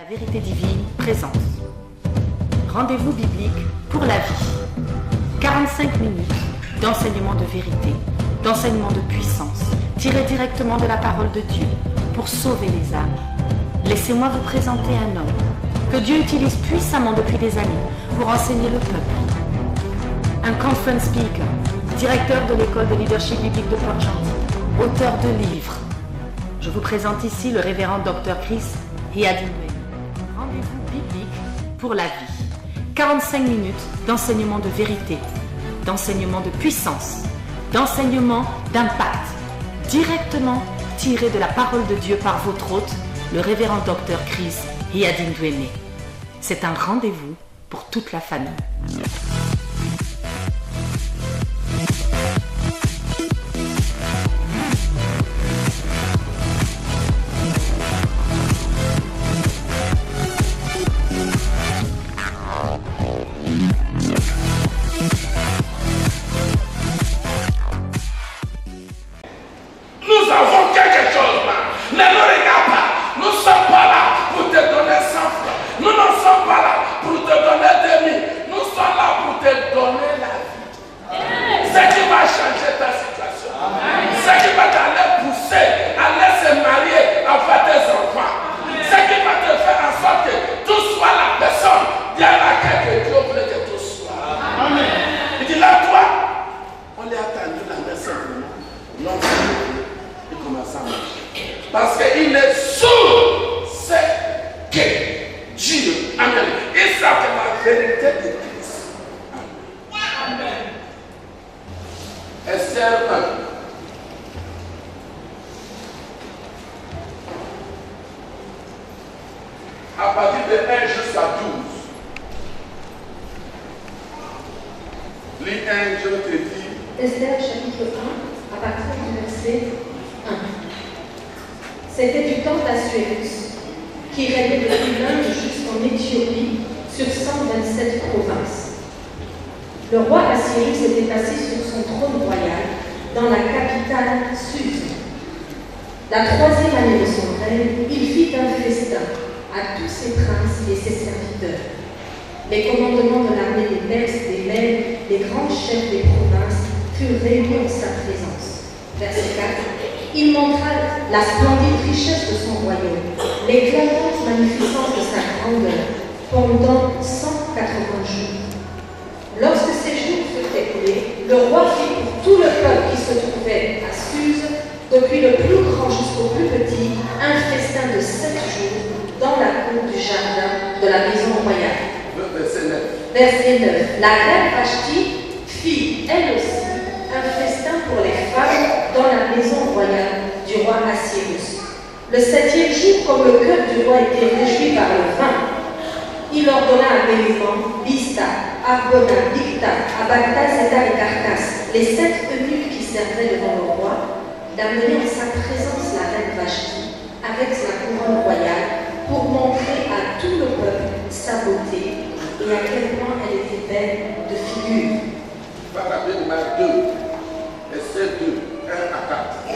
La vérité divine présente. Rendez-vous biblique pour la vie. 45 minutes d'enseignement de vérité, d'enseignement de puissance, tiré directement de la parole de Dieu pour sauver les âmes. Laissez-moi vous présenter un homme que Dieu utilise puissamment depuis des années pour enseigner le peuple. Un conference speaker, directeur de l'école de leadership biblique de Port-Gentil, auteur de livres. Je vous présente ici le révérend Dr. Chris Hiadinwe. Rendez-vous biblique pour la vie. 45 minutes d'enseignement de vérité, d'enseignement de puissance, d'enseignement d'impact, directement tiré de la parole de Dieu par votre hôte, le révérend Dr. Chris Hiadinwe. C'est un rendez-vous pour toute la famille. Nous avons quelque chose là. Ne nous regarde pas. Nous ne sommes pas là pour te donner 100 francs. Nous ne sommes pas là pour te donner 2000. Nous sommes là pour te donner la vie. Ce qui va changer ta situation. Ce qui va t'aller pousser à laisser marier, à faire tes enfants. Ce qui va te faire en sorte que tu sois la personne dans laquelle Dieu voulait que tu sois. Amen. Il dit là, toi, on l'a attendu la main simplement. Non, il commence à marcher. Parce qu'il est sûr, c'est que Dieu, amen, il sait que la vérité de Christ. Amen. Esther 1. À partir de 1 jusqu'à 12. Lis 1, je te dis. Esther chapitre 1, à partir du verset 1. C'était du temps d'Assuérus, qui régnait depuis l'Inde jusqu'en Éthiopie, sur 127 provinces. Le roi Assyrus était assis sur son trône royal, dans la capitale Suse. La troisième année de son règne, il fit un festin à tous ses princes et ses serviteurs. Les commandements de l'armée des Perses, des Mèdes, les grands chefs des provinces furent réunis en sa présence. Verset 4. Il montra la splendide richesse de son royaume, l'éclatante magnificence de sa grandeur, pendant 180 jours. Lorsque ces jours furent écoulés, le roi fit pour tout le peuple qui se trouvait à Suse, depuis le plus grand jusqu'au plus petit, un festin de 7 jours dans la cour du jardin de la maison royale. Verset 9. Verset 9. La reine Vashti fit, elle aussi, un festin pour les femmes dans la maison royale du roi Assyrus. Le 7e jour, comme le cœur du roi était réjoui par le vin, il ordonna à Béléman, Bista, Arbona, Bicta, Abagta, Zeta et Carcasse, les 7 eunuques qui servaient devant le roi, d'amener en sa présence la reine Vashti avec sa couronne royale pour montrer à tout le peuple sa beauté et à quel point elle était belle de figure. Paragraphe 2, verset 2, 1 à 4.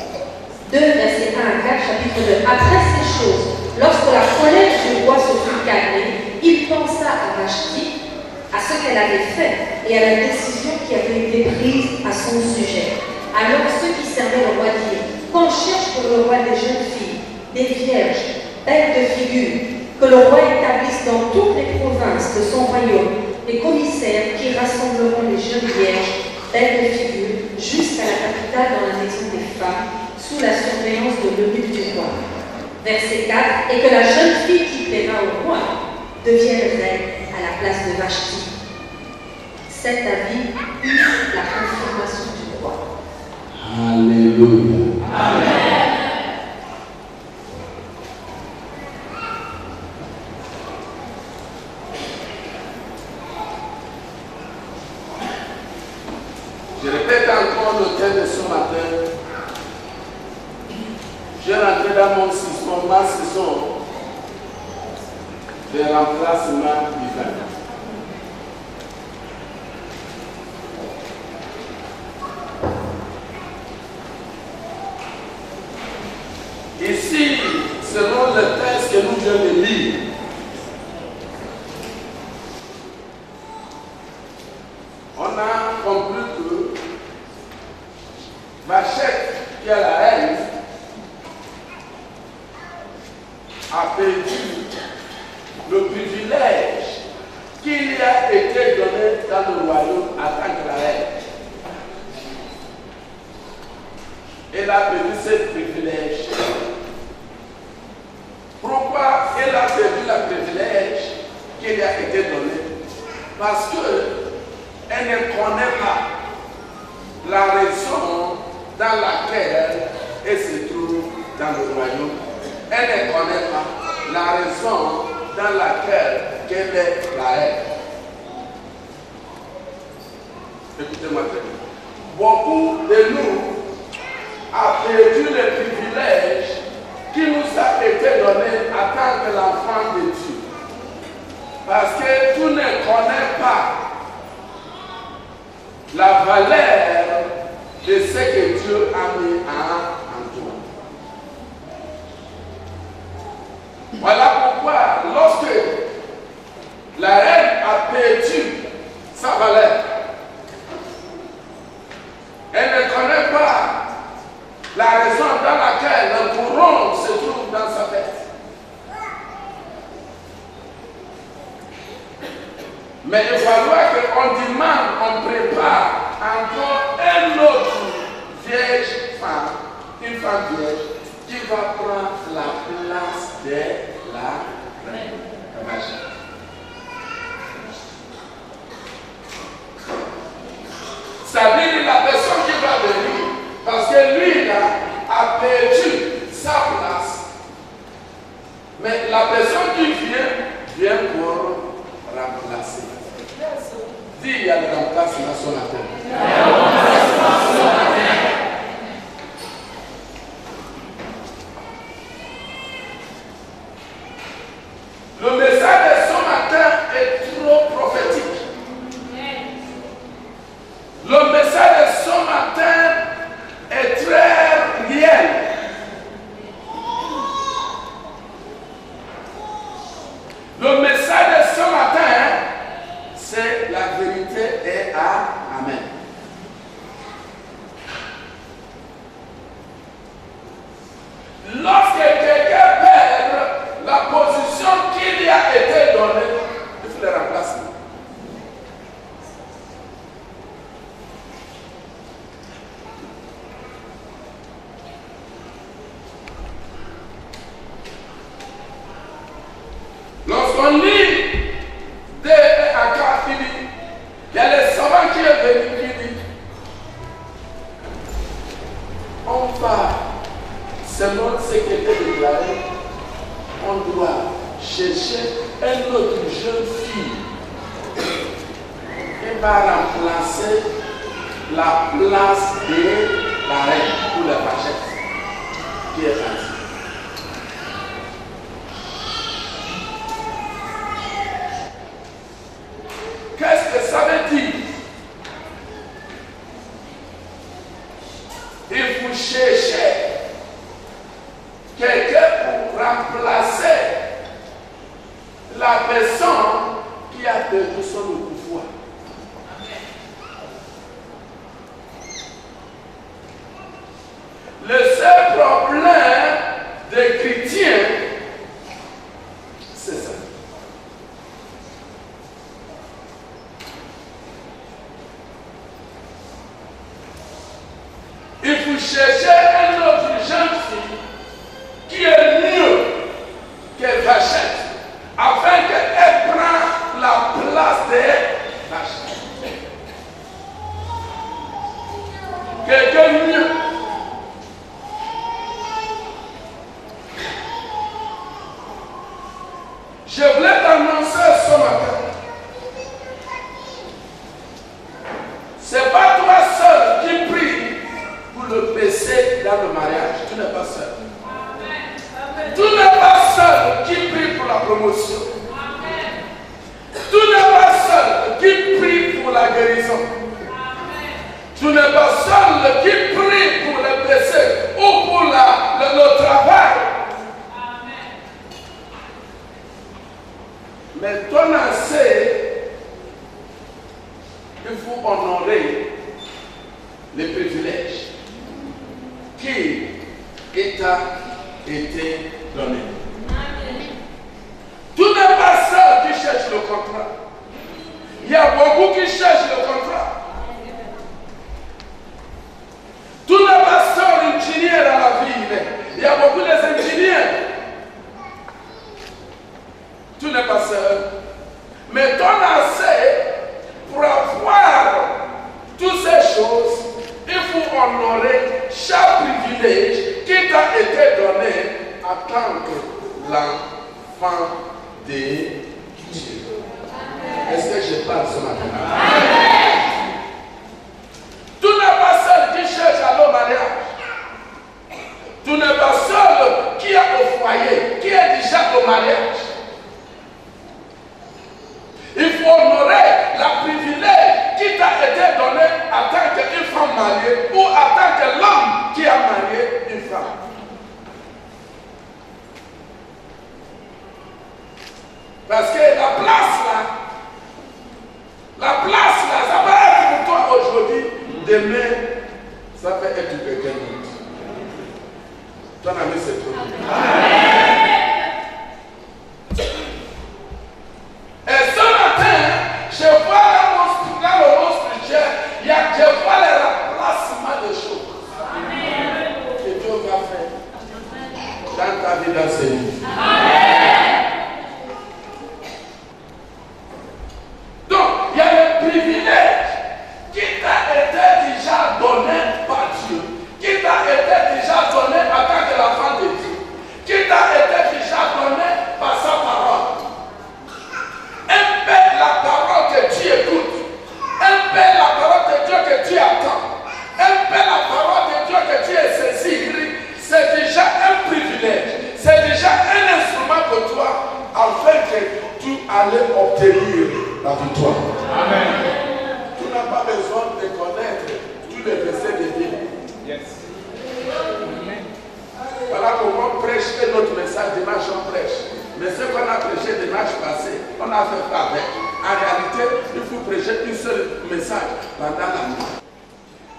2, versets 1 à 4, chapitre 2. Après ces choses, lorsque la colère du roi se fut calmée, il pensa à Vashti, à ce qu'elle avait fait et à la décision qui avait été prise à son sujet. Alors ceux qui servaient le roi dirent, qu'on cherche pour le roi des jeunes filles, des vierges, belles de figure, que le roi établisse dans toutes les provinces de son royaume des commissaires qui rassembleront les jeunes vierges, belles de figure, jusqu'à la capitale dans la maison des femmes, sous la surveillance de l'eunuque du roi. Verset 4. Et que la jeune fille qui plaira au roi devienne reine à la place de Vashti. Cet avis eut la confirmation du roi. Alléluia. Amen. Je répète encore le thème de ce matin. Je rentre dans ma saison de remplacement divin. Ici, selon le texte que nous venons de lire, perdu le privilège qui lui a été donné dans le royaume en tant que la reine. Elle a perdu ce privilège. Pourquoi elle a perdu le privilège qui lui a été donné? Parce qu'elle ne connaît pas la raison dans laquelle elle se trouve dans le royaume. Elle ne connaît pas la raison dans laquelle elle est la reine. Écoutez-moi très bien. Beaucoup de nous avons perdu le privilège qui nous a été donné en tant que l'enfant de Dieu. Parce que tu ne connais pas la valeur de ce que Dieu a mis en toi. Voilà pourquoi, lorsque la reine a perdu sa valeur, elle ne connaît pas la raison dans laquelle le couronne se trouve dans sa tête. Mais il va falloir qu'on demande, on prépare encore une autre vieille femme, une femme vierge, qui va prendre la place de la reine. Ça veut dire la personne qui va venir, parce que lui là a perdu sa place. Mais la personne qui vient pour remplacer. Dis, il y a le remplacement sur la terre. Le message de ce matin est trop prophétique. Le message de ce matin est très réel. Le message de ce matin, c'est la vérité et Amen. Lorsque quelqu'un perd la position qui lui a été donnée, il faut le remplacer. Lorsqu'on lit à Akaf, il y a le savant qui est venu qui dit on va, selon ce qui était déclaré, on doit chercher une autre jeune fille qui va remplacer la place de la reine pour la pachette qui est partie. Qu'est-ce que ça veut dire? Il faut chercher quelqu'un pour remplacer la personne qui a perdu son pouvoir. Le seul problème des chrétiens, c'est ça. Il faut chercher une autre jeune fille qui est mieux que Vachette, afin qu'elle prenne la place de Vachette. Quelqu'un mieux. Je voulais t'annoncer ce matin. C'est pas toi seul qui prie pour le péché dans le mariage. Tu n'es pas seul. Tu n'es pas seul qui prie pour la promotion. Tu n'es pas seul qui prie pour la guérison. Tu n'es pas seul qui prie pour le péché ou pour le travail. Mais ton assez, il faut honorer les privilèges qui t'a été donné. Tu n'es pas seul. Mais ton assez, pour avoir toutes ces choses, il faut honorer chaque privilège qui t'a été donné en tant que l'enfant de Dieu. Est-ce que je parle ce matin? Tu n'es pas seul qui cherche à au mariage. Tu n'es pas seul qui est au foyer, qui est déjà au mariage. Il faut honorer la privilège qui t'a été donné en tant qu'une femme mariée ou en tant que l'homme qui a marié une femme. Parce que la place là, ça va être pour toi aujourd'hui, demain, ça peut être pour quelqu'un d'autre. Ton ami, c'est toi. Et ce matin, je vois dans le monde spirituel, je vois le remplacement des choses que Dieu va faire dans ta vie, dans cette vie. Donc, il y a le privilège qui t'a été déjà donné par Dieu, qui t'a été déjà donné en tant que l'enfant de Dieu, qui t'a été déjà donné par sa parole. Un peu la parole que tu écoutes, un peu la parole de Dieu que tu attends, un peu la parole de Dieu que tu es saisi, c'est déjà un privilège, c'est déjà un instrument pour toi afin que tu allais obtenir la victoire. Amen. Tu n'as pas besoin de connaître tous les versets de Bible. Yes. Voilà comment on prêche notre message dimanche, on prêche. Mais ce qu'on a prêché dimanche passé, on n'a fait pas avec. En réalité, il faut prêcher un seul message pendant la nuit.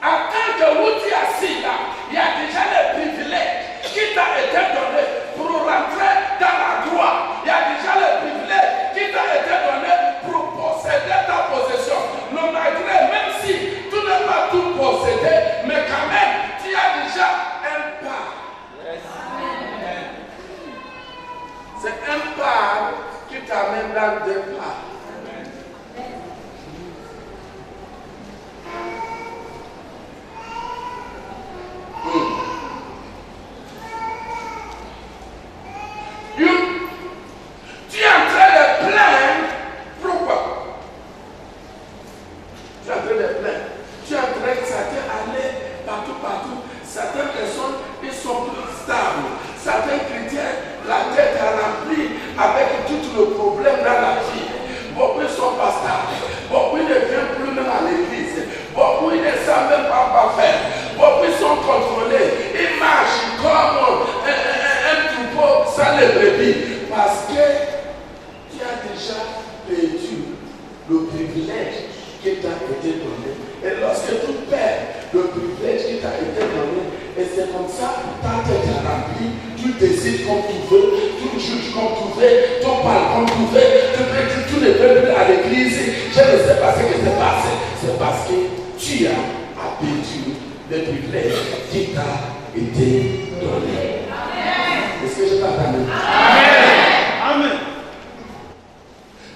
En tant que vous êtes assis là, il y a déjà les privilèges qui t'a été donné pour rentrer dans la gloire. Il y a déjà les privilèges qui t'a été donné pour posséder ta possession. Non, malgré, même si tu n'as pas tout possédé, mais quand même, tu as déjà un part. C'est un part qui t'amène dans deux parts. Tu es en train de plaindre. Pourquoi? Tu es en train de plaindre. Tu es en train de aller partout. Certaines personnes, ils sont plus stables. Certains chrétiens, la tête est remplie avec tout le problème dans la vie. Beaucoup ne sont pas stables. Beaucoup ne viennent plus même à l'église. Beaucoup ne savent même pas quoi faire. Beaucoup sont contrôlés. Ils marchent comme un troupeau sans les brebis. Parce que tu as déjà perdu le privilège qui t'a été donné. Et lorsque tu perds le privilège qui t'a été donné, et c'est comme ça, ta tête est remplie, tu décides comme tu veux, tu juges comme tu veux, tu parles comme tu veux, tu ne peux plus à l'église, je ne sais pas ce qui s'est passé. C'est parce que tu as perdu le privilège qui t'a été donné. Est-ce que je t'entends? Amen. Amen.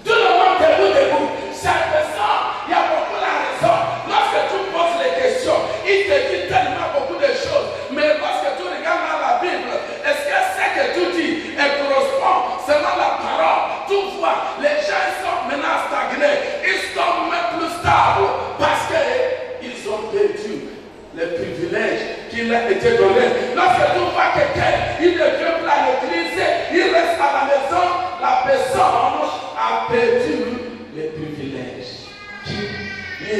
Tout le monde debout. Chaque personne, il y a beaucoup de raison. Lorsque tu poses les questions, il te dit tellement beaucoup de choses. Mais lorsque tu regardes dans la Bible, est-ce que ce que tu dis correspond selon la parole? Tu vois, les gens sont maintenant stagnés. Ils sont même plus stables parce qu'ils ont perdu les privilèges qui leur étaient donnés. Lorsque tu vois quelqu'un, il ne vient plus à l'église, il reste à la maison, la personne a perdu les privilèges qui lui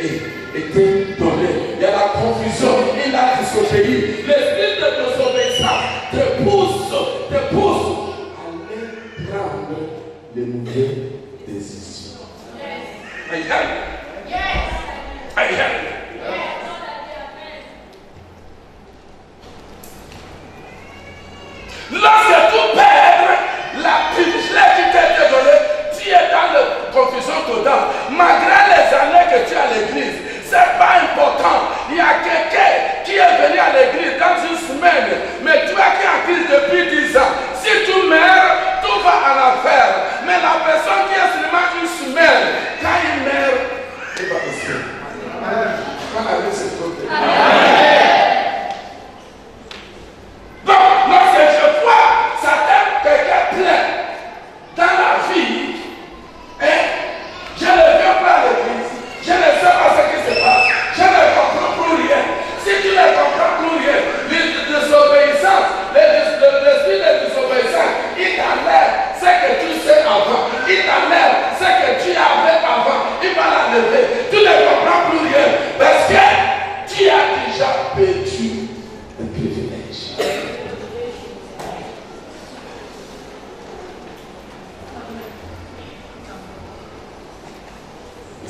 ont été donnés. Il y a la confusion, il a disobéi. L'esprit de désobéissance te pousse à aller prendre les mauvaises décisions. Aïe, aïe. Aïe, aïe. Lorsque tu perds la privilège qui t'a été donnée, tu es dans la confusion totale. Malgré les années que tu es à l'église, c'est pas important. Il y a quelqu'un qui est venu à l'église dans une semaine, mais tu es qui est en crise depuis 10 ans. Si tu meurs, tout va en enfer.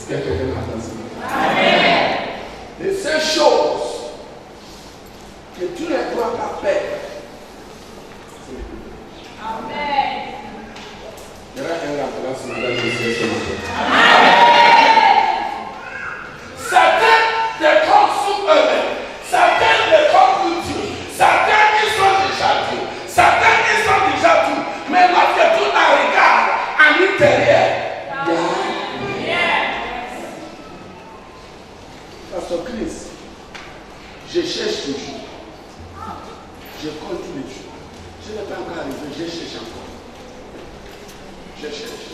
Est-ce que quelqu'un a entendu? Amen. Et ces choses que tu ne dois pas perdre. Amen. Il y aura un remplaçant dans le ciel ce matin. Certains te comptent sous eux-mêmes. Certains te comptent pour Dieu. Certains ils sont déjà Dieu. Certains ils sont déjà tout. Mais lorsque tu la regardes à l'intérieur, Pasteur Chris, je cherche toujours. Je compte tous les jours. Je n'ai pas encore arrivé, je cherche encore. Je cherche.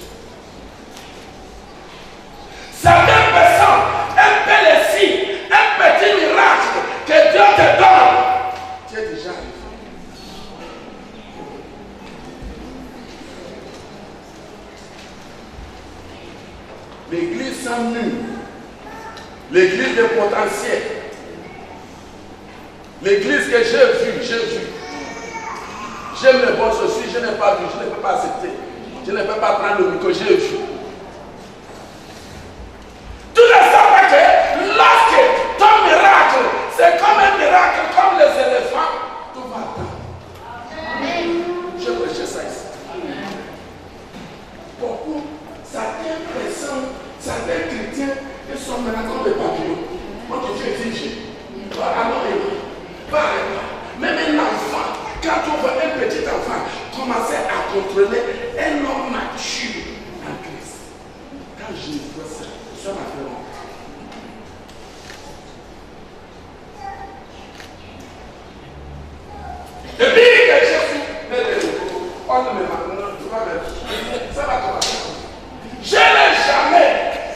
Certaines personnes, un peu signes, un petit miracle que Dieu te donne. Tu es déjà arrivé. L'église sans mur, l'église de potentiel, l'église que j'ai vue. J'aime le bon ceci, je n'ai pas vu, je ne peux pas accepter. Je ne peux pas prendre le micro, j'ai vu. Tu ne sais pas que lorsque ton miracle, c'est comme un miracle, comme les éléphants, tout va attendre. Je prêche ça ici. Pourquoi certaines personnes, certains chrétiens, ils sont maintenant comme des papillons. Moi, je suis figé. Alors, même un enfant, quand tu vois un petit enfant commencer à contrôler un homme mature en Christ, quand je vois ça, ça m'a fait honte. Et puis que Jésus, on ne me ça va commencer. Je n'ai jamais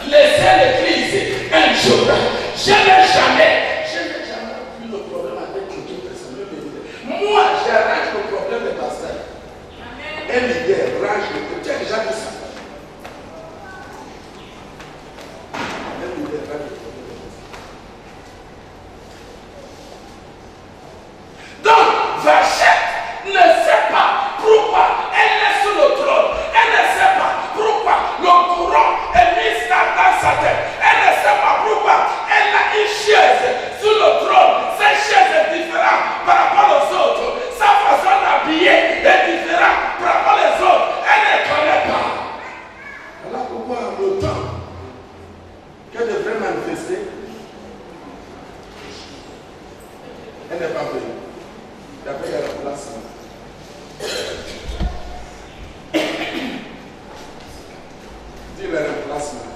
laissé l'église un jour. Je n'ai jamais eu le problème avec toute personne. Moi, j'arrange le problème des pasteurs. Un leader range le problème. Tu as déjà vu ça? Un leader range le problème. Donc, Vachette ne sait pas pourquoi elle est sur le trône. Elle ne sait pas pourquoi le courant est mis dans sa tête. Elle ne sait pas pourquoi elle a une chaise sur le trône. Cette chaise est différente par rapport aux autres. Sa façon d'habiller est différente par rapport aux autres. Elle ne connaît pas. Alors pourquoi le temps qu'elle devrait manifester, elle n'est pas venue. Il y avait la place. Dis le remplacement.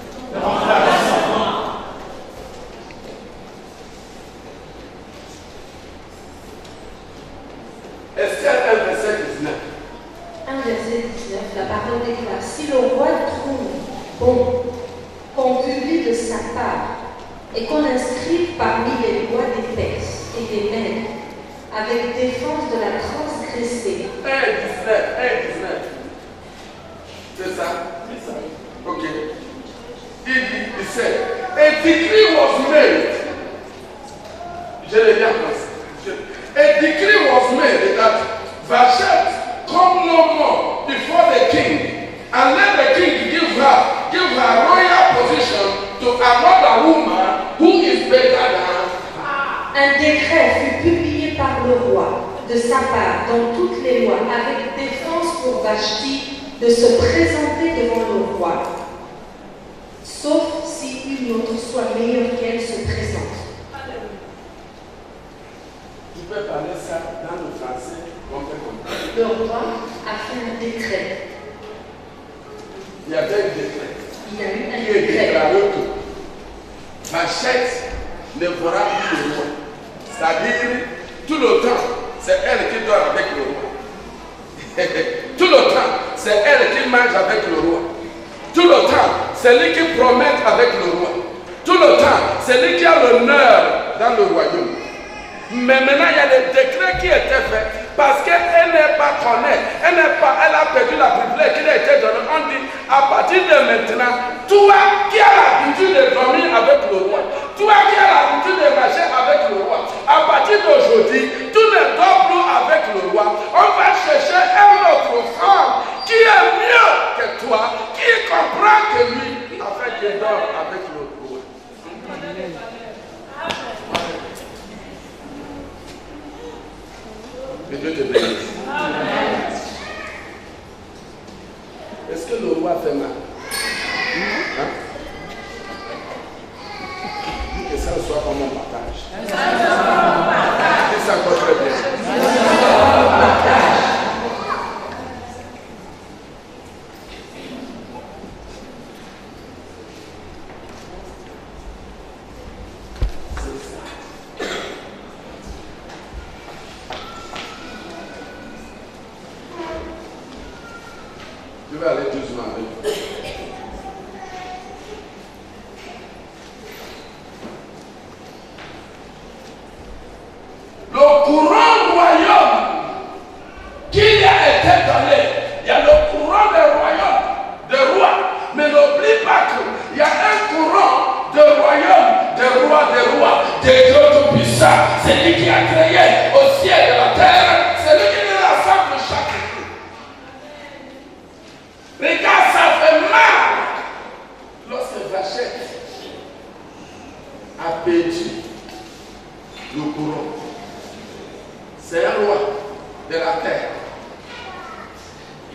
Esther 1, verset 19. 1 verset 19, la parole déclare: si le roi trouve bon qu'on publie de sa part et qu'on inscrive parmi les lois des Perses et des Mèdes avec défense de la transgresser. 1, 19. C'est ça? C'est ça. Ok. Il said, a decree was made. Je l'ai bien pensé. A decree was made that Vashti come no more before the king, and let the king give her royal position to another woman who is better than her. Un décret fut publié par le roi de sa part dans toutes les lois avec défense pour Vashti de se présenter devant le roi, sauf si une autre soit meilleure qu'elle se présente. Tu peux parler ça dans le français, on peut comprendre. Le roi a fait un décret. Il y avait un décret. Il y a eu un Il est décret. déclaré que Vashti ne verra plus le roi. C'est-à-dire, tout le temps, c'est elle qui dort avec le roi. Tout le temps, c'est elle qui mange avec le roi. Tout le temps, c'est lui qui promet avec le roi. Tout le temps, c'est lui qui a l'honneur dans le royaume. Mais maintenant, il y a des décrets qui étaient faits parce qu'elle n'est pas connue. Elle a perdu la privilège qui lui a été donnée. On dit, à partir de maintenant, toi qui as l'habitude de dormir avec le roi, toi qui as l'habitude de marcher avec le roi, à partir d'aujourd'hui, tu ne dors plus avec le roi. On va chercher une autre femme qui est mieux que toi, qui comprend que lui, afin qu'il dort avec le roi. Dieu te bénisse. Est-ce que le roi fait mal? Hein? Que ça soit comme un partage. Et ça va très bien. Je vais aller doucement avec vous. Le courant royaume qui lui a été donné, il y a le courant des royaumes, des rois, mais n'oublie pas qu'il y a un courant de royaume, des rois, des dieux tout-puissants. C'est lui qui a créé au ciel et la terre, c'est lui qui les rassemble chaque jour. Regarde, ça fait mal lorsque Vachette a perdu le courant. C'est un roi de la terre.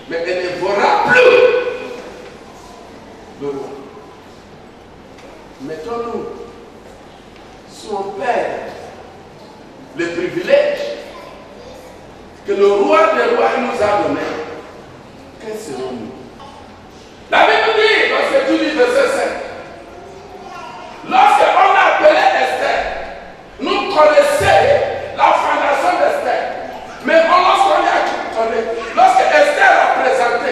Mais elle ne verra plus le roi. Mettons-nous son père le privilège que le roi des rois nous a donné. Quels serons-nous? La Bible dit, lorsque tu lis verset 5, lorsqu'on a appelé Esther, nous connaissons la fondation d'Esther. Mais lorsqu'on y a connaît, lorsque Esther a présenté,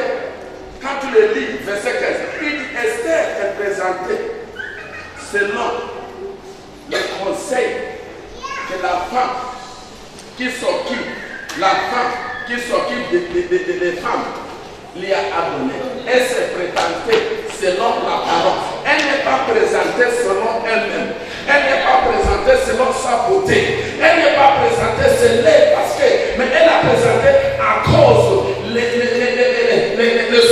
quand tu le lis, verset 15, il dit Esther est présentée selon le conseil que la femme qui s'occupe, des femmes, lui a donné. Elle s'est présentée selon la parole. Elle n'est pas présentée selon elle-même. Elle n'est pas présentée selon sa beauté. Elle n'est pas présentée selon elle parce que, mais elle a présenté à cause les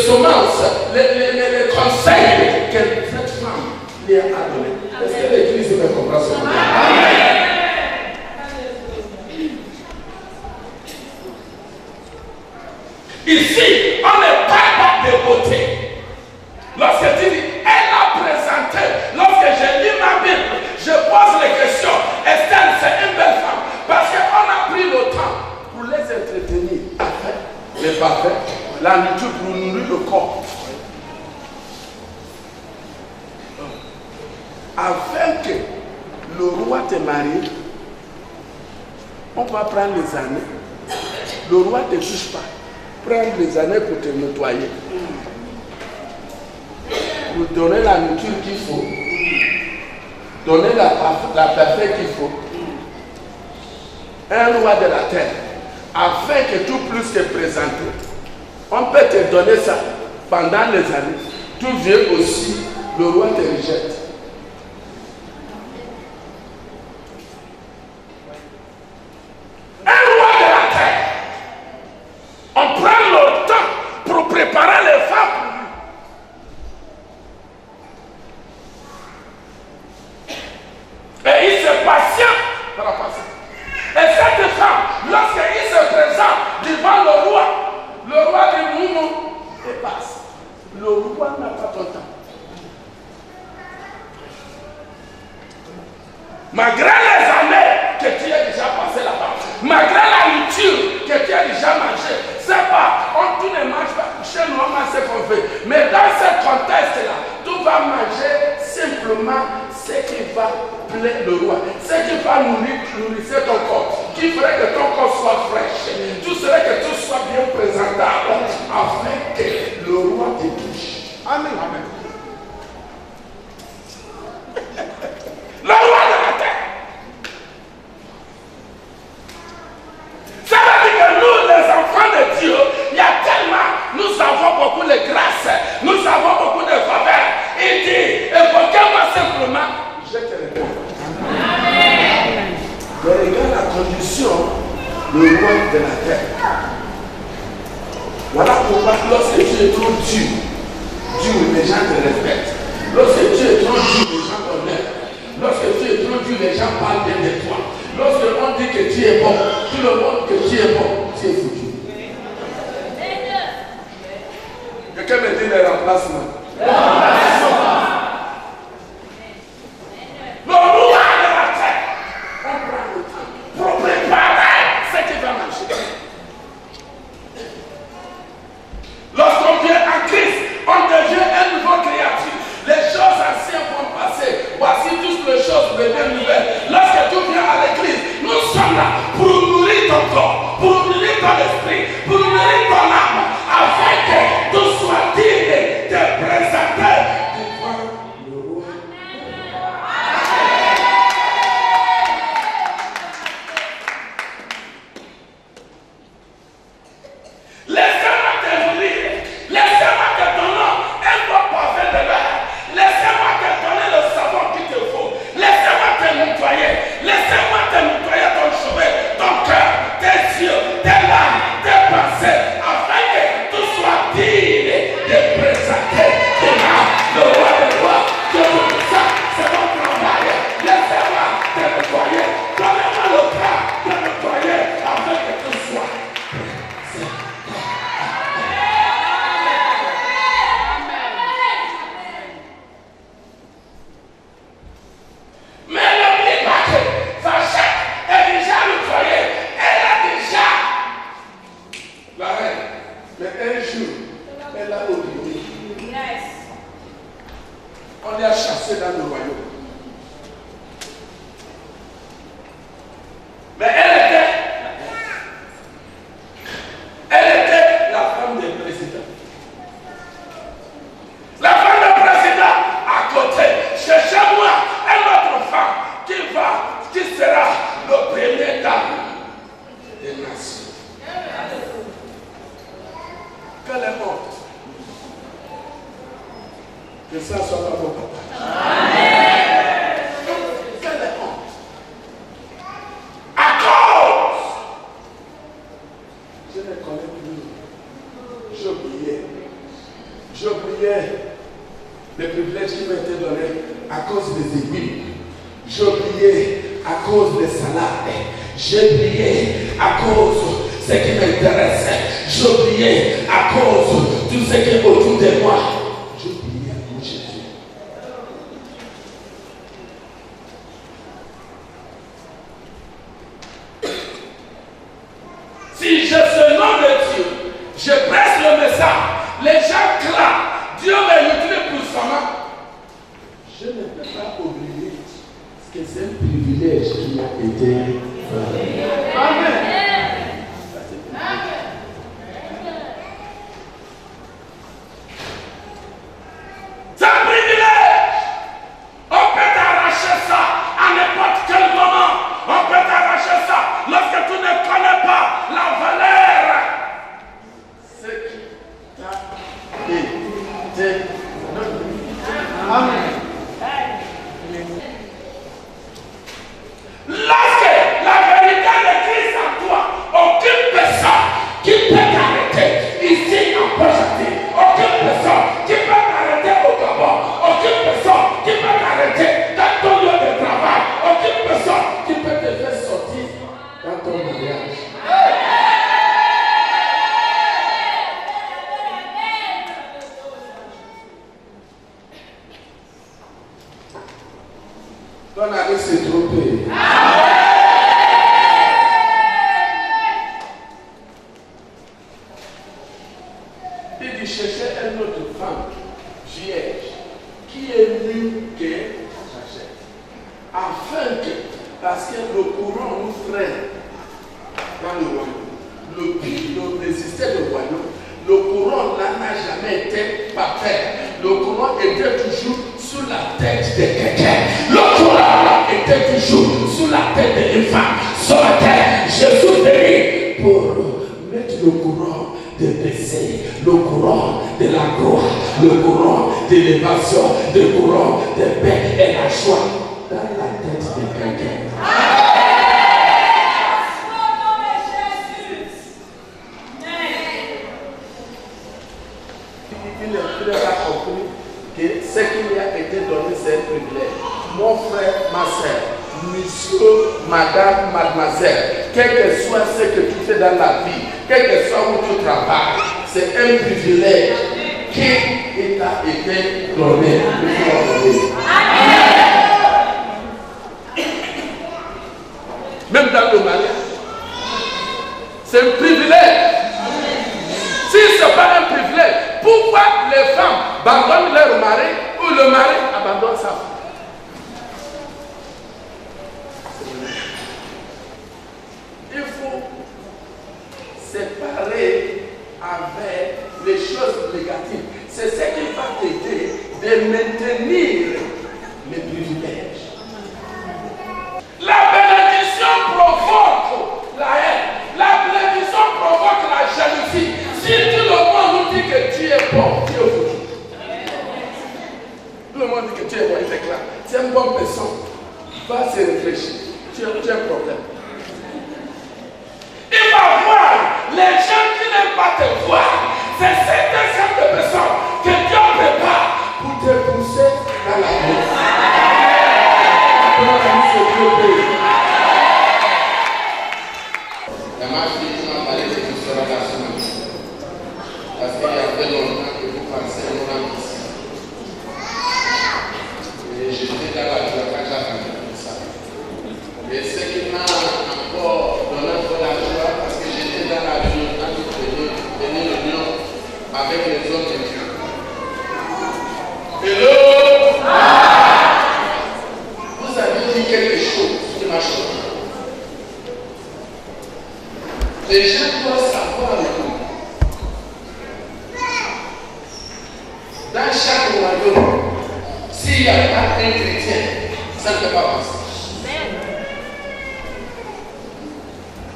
semences, les conseils que cette femme lui a donné. Est-ce que l'Église me comprend ça? Amen. Ici, on ne parle pas de beauté. Lorsque tu dis, elle a présenté, lorsque je lis ma Bible, je pose les questions. Esther, c'est une belle femme. Parce qu'on a pris le temps pour les entretenir. Les parfaits, la nourriture pour nourrir le corps. Afin que le roi te marie, on va prendre les années. Le roi ne te touche pas. Prendre les années pour te nettoyer. Pour donner la nourriture qu'il faut. Donner la parfaite qu'il faut. Un roi de la terre. Afin que tout puisse te présenter. On peut te donner ça pendant les années. Tout vient aussi, le roi te rejette. Un roi de la terre. On prend le temps pour préparer les femmes pour lui. Et il se patient par rapport à ça. Et cette femme, lorsqu'il se présente devant le roi dit non, et passe. Le roi n'a pas ton temps. Malgré les années que tu as déjà passé là-bas, malgré la nourriture que tu as déjà mangé, c'est pas, tu ne manges pas, chez nous on mange ce qu'on fait. Mais dans ce contexte-là, tu vas manger simplement ce qui va plaire le roi, ce qui va nourrir ton corps, qui ferait que ton corps soit fraîche, tout serait que tout soit bien présentable, afin que le roi te touche. Amen. Amen. Le roi de la terre. Ça veut dire que nous, les enfants de Dieu, il y a tellement, nous avons beaucoup de grâce, nous avons beaucoup de faveur. Il dit, évoquez-moi simplement, je te réponds. Amen. Mais regarde la condition, le roi de la terre. Voilà pourquoi lorsque tu es trop dur, les gens te respectent. Lorsque tu es trop dur, les gens t'honorent. Lorsque tu es trop dur, les gens parlent bien de toi. Lorsque on dit que tu es bon, tout le monde que tu es bon, tu es foutu. Quelqu'un me dit les remplacements. Le roi de la terre, on prend le temps pour préparer ce qui va marcher. Lorsqu'on vient en Christ, on devient un nouveau créature. Les choses anciennes vont passer. Voici toutes les choses deviennent nouvelles. Lorsque tu viens à l'église, nous sommes là pour nourrir ton corps, pour nourrir ton esprit, pour nourrir ton âme, afin que tout soit digne de présenter devant le roi. Laissez-moi te nourrir. Laissez-moi te donner un bon parfum de l'air. Laissez-moi te donner le savon qu'il te faut. Laissez-moi te nettoyer. Laissez-moi te nettoyer ton chemin, ton cœur, tes yeux, tes larmes, tes pensées, afin que tout soit digne de présenter devant le roi des rois. Je vous dis ça, c'est mon travail. Laissez-moi te nettoyer. Donnez-moi le temps de nettoyer afin que tout soit. Mais n'oublie pas que Vachette est déjà nettoyée. Elle a déjà. La reine, mais un jour, elle a oublié. On l'a chassée dans le royaume. Mais elle était la femme du président. La femme du président à côté. Cherchez-moi une autre femme qui sera le premier dame des nations. Qu'elle est morte. Que ça soit pas mon papa. Qu'elle est morte. À cause. Je ne connais plus. J'oubliais les privilèges qui m'ont été donnés à cause des aiguilles. J'oubliais à cause des salades. J'oubliais à cause de ce qui m'intéresse. J'oubliais à cause de tout ce qui est autour de moi. J'oubliais à cause de Jésus. Si je ce nom de Dieu, je presse le message, les gens clament. Dieu m'a utilisé pour ça. Je ne peux pas oublier que c'est un privilège qui m'a été donné. Amen. C'est un privilège. On peut t'arracher ça à n'importe quel moment. On peut t'arracher ça lorsque tu ne connais pas la valeur. Ce qui t'a été donné. Amen. Lorsque la vérité de Christ en toi, aucune personne qui peut t'arrêter ici en Pochati, aucune personne qui peut t'arrêter au Gabon, aucune personne qui peut t'arrêter dans ton lieu de travail, aucune personne qui peut te faire sortir dans ton mariage. Ton ami s'est trompé. Il dit chercher une autre femme vierge qui est mieux que Rachel. Afin que, parce que le courant nous freine dans le royaume. Le résistait le royaume. Le courant là n'a jamais été par terre. Le courant était toujours sous la tête de quelqu'un. Le courant était toujours sous la tête d'une femme. Sur la terre, Jésus venait pour mettre le courant de baisser, le courant de la gloire, le courant de l'élévation, le courant de paix et la joie dans la tête de quelqu'un. Il n'a pas compris que ce qui lui a été donné, c'est un privilège. Mon frère, ma soeur, monsieur, madame, mademoiselle, quel que soit ce que tu fais dans la vie, quel que soit où tu travailles, c'est un privilège qui t'a été donné. Même dans le mariage, c'est un privilège. Si ce n'est pas un privilège, pourquoi les femmes abandonnent leur mari ou le mari abandonne sa femme? Il faut séparer avec les choses négatives. C'est ce qui va t'aider de maintenir les privilèges. La bénédiction provoque la haine. La bénédiction provoque la jalousie. Si tout le monde nous dit que tu es bon, tu es foutu. Tout le monde dit que tu es bon, il déclare. Tu es une bonne personne. Va se réfléchir. Tu as un problème. Il va voir les gens qui n'aiment pas te voir. C'est certains types de personnes que Dieu prépare pour te pousser dans la vie. La marche qui m'a parlé de tout sera la semaine. Parce qu'il y a fait longtemps que vous pensez à mon ici. Et j'étais dans la joie quand j'ai entendu ça. Et ce qui m'a encore donné encore la joie, parce que j'étais dans la réunion, quand nous tenions réunion avec les hommes de Dieu. Hello! Vous avez dit quelque chose qui m'a choqué. Les gens doivent savoir que dans chaque royaume, s'il n'y a pas un chrétien, ça ne peut pas passer.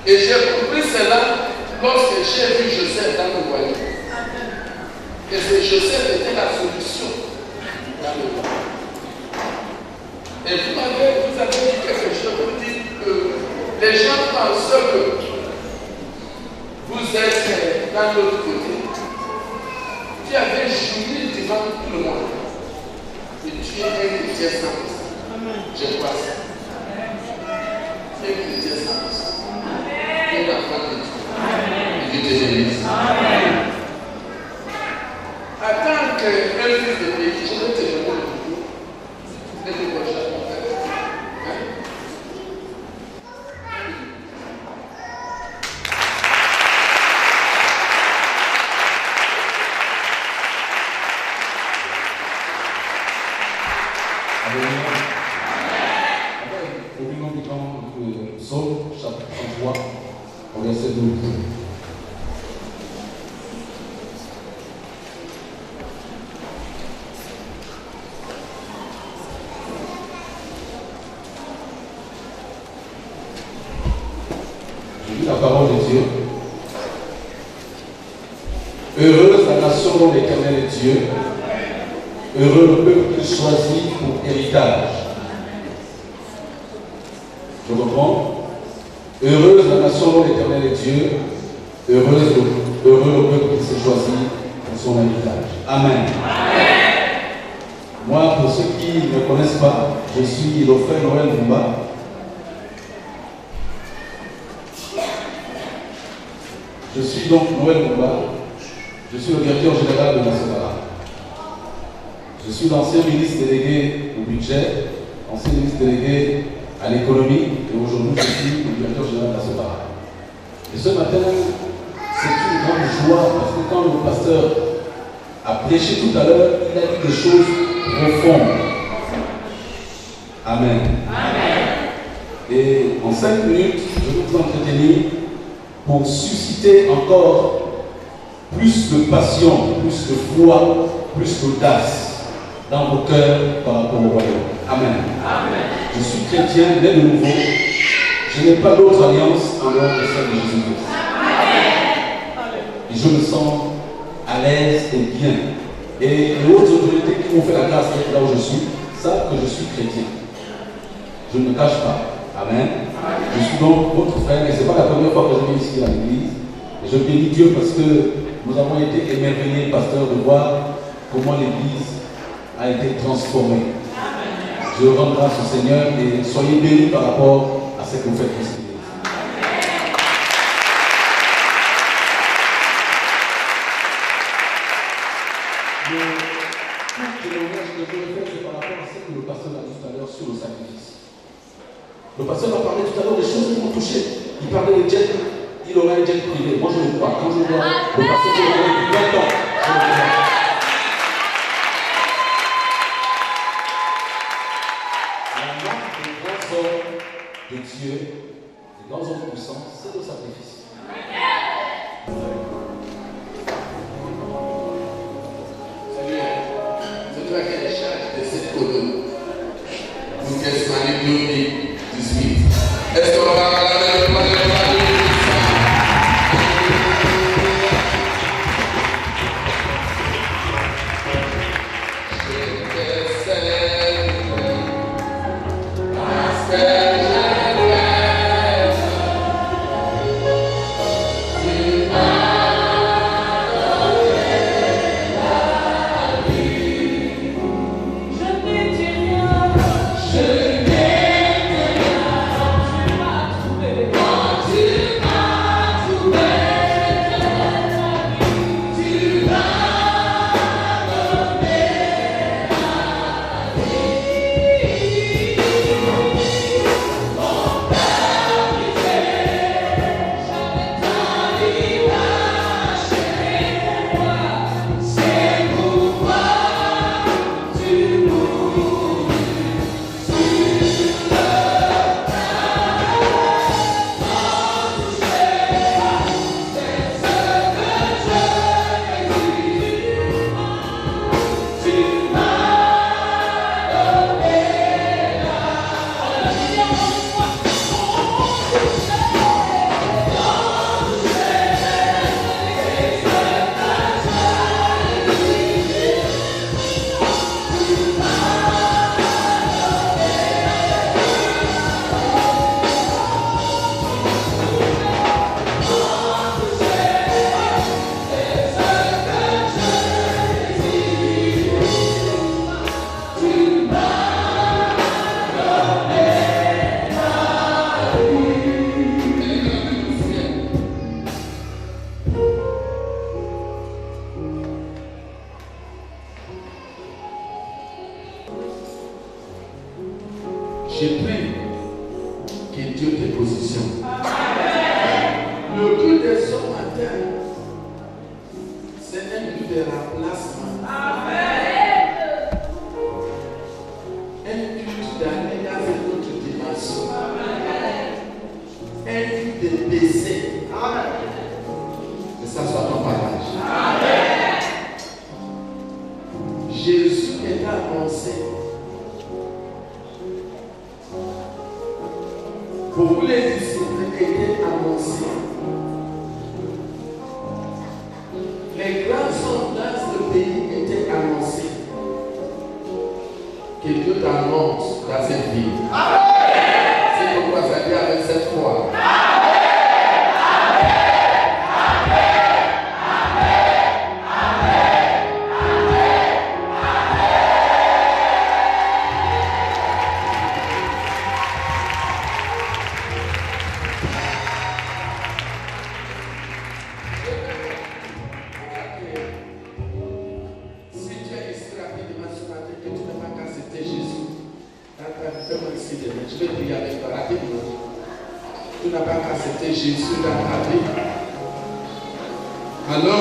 Et j'ai compris cela lorsque j'ai vu Joseph dans le royaume. Et ce Joseph était la solution dans le royaume. Et vous avez dit quelque chose, vous dites que les gens pensent que vous êtes dans l'autre côté. Tu avais joui devant tout le monde. Et tu es un chrétien sans ça. Je crois ça. Tu es un chrétien sans ça. Tu es l'enfant de Dieu. Et Dieu te bénisse. En tant qu'un fils de pays, je vais te donner le boulot. Et te prochain. Psaume chapitre 33, au verset 12. Je lis la parole de Dieu. Heureuse la nation dont l'Éternel est Dieu. Heureux le peuple qu'il choisit pour héritage. Je reprends. Heureuse la nation dont l'Éternel est Dieu. Heureux le peuple qui s'est choisi pour son héritage. Amen. Amen. Moi, pour ceux qui ne me connaissent pas, je suis le frère Noël Mumba. Je suis donc Noël Mumba. Je suis le directeur général de la Sopara. Je suis l'ancien ministre délégué au budget, ancien ministre délégué à l'économie, et aujourd'hui je suis le directeur général de la Sopara. Et ce matin, c'est une grande joie parce que quand le pasteur a prêché tout à l'heure, il a dit des choses profondes. Amen. Amen. Et en 5 minutes, je vais vous entretenir pour susciter encore plus de passion, plus de foi, plus d'audace dans vos cœurs par rapport au royaume. Amen. Amen. Je suis chrétien, né de nouveau. Je n'ai pas d'autre alliance en dehors de celle de Jésus-Christ. Et je me sens à l'aise et bien. Et les autres autorités qui m'ont fait la grâce d'être là où je suis savent que je suis chrétien. Je ne me cache pas. Amen. Je suis donc votre frère et ce n'est pas la première fois que je viens ici à l'église. Et je bénis Dieu parce que nous avons été émerveillés, pasteur, de voir comment l'église a été transformée. Je rends grâce au Seigneur et soyez bénis par rapport à ce que vous faites pour cette église. témoignage que je vais faire, c'est par rapport à ce que le pasteur a dit tout à l'heure sur le sacrifice. Le pasteur a parlé tout à l'heure des choses qui m'ont touché. Il parlait de jet, il aurait un jet privé. Moi je ne le crois pas. Quand je vois le pasteur qui le connaît depuis 20 ans, je le crois. La marque des grands hommes de Dieu, des grands hommes puissants, c'est le sacrifice. C'est toi qui es charge de cette colonie. Vous qu'est-ce que 2018. Est-ce qu'on va parler de J'ai pris que Dieu te positionne. Le but de ce matin, c'est un but de remplacement. Un but d'aller dans une autre dimension. Un but de baisser. Que ça soit ton partage. Jésus est avancé. Pour les disciples étaient annoncés. Les grands sondages de pays étaient annoncés. Que Dieu t'annonce dans cette vie. C'est pourquoi ça dit avec cette foi. Je vais prier avec toi rapidement. Tu n'as pas accepté Jésus dans ta vie. Allô?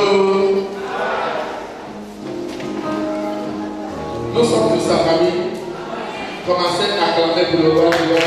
Nous sommes tous sa famille. Commencez à acclamer pour le roi du roi.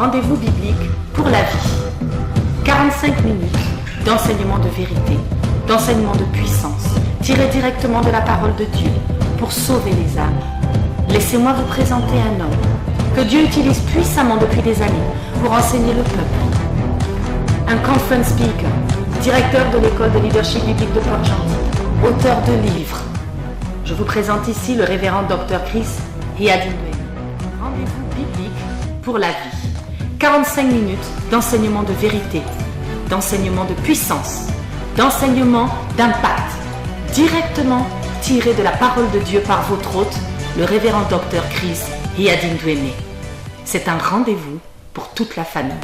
rendez-vous biblique pour la vie. 45 minutes d'enseignement de vérité, d'enseignement de puissance, tiré directement de la parole de Dieu pour sauver les âmes. Laissez-moi vous présenter un homme que Dieu utilise puissamment depuis des années pour enseigner le peuple. Un conference speaker, directeur de l'école de leadership biblique de Port-Gentil, auteur de livres. Je vous présente ici le révérend Dr. Chris Hiadindwe. Rendez-vous biblique pour la vie. 45 minutes d'enseignement de vérité, d'enseignement de puissance, d'enseignement d'impact, directement tiré de la parole de Dieu par votre hôte, le révérend Dr. Chris Hiadindwe. C'est un rendez-vous pour toute la famille.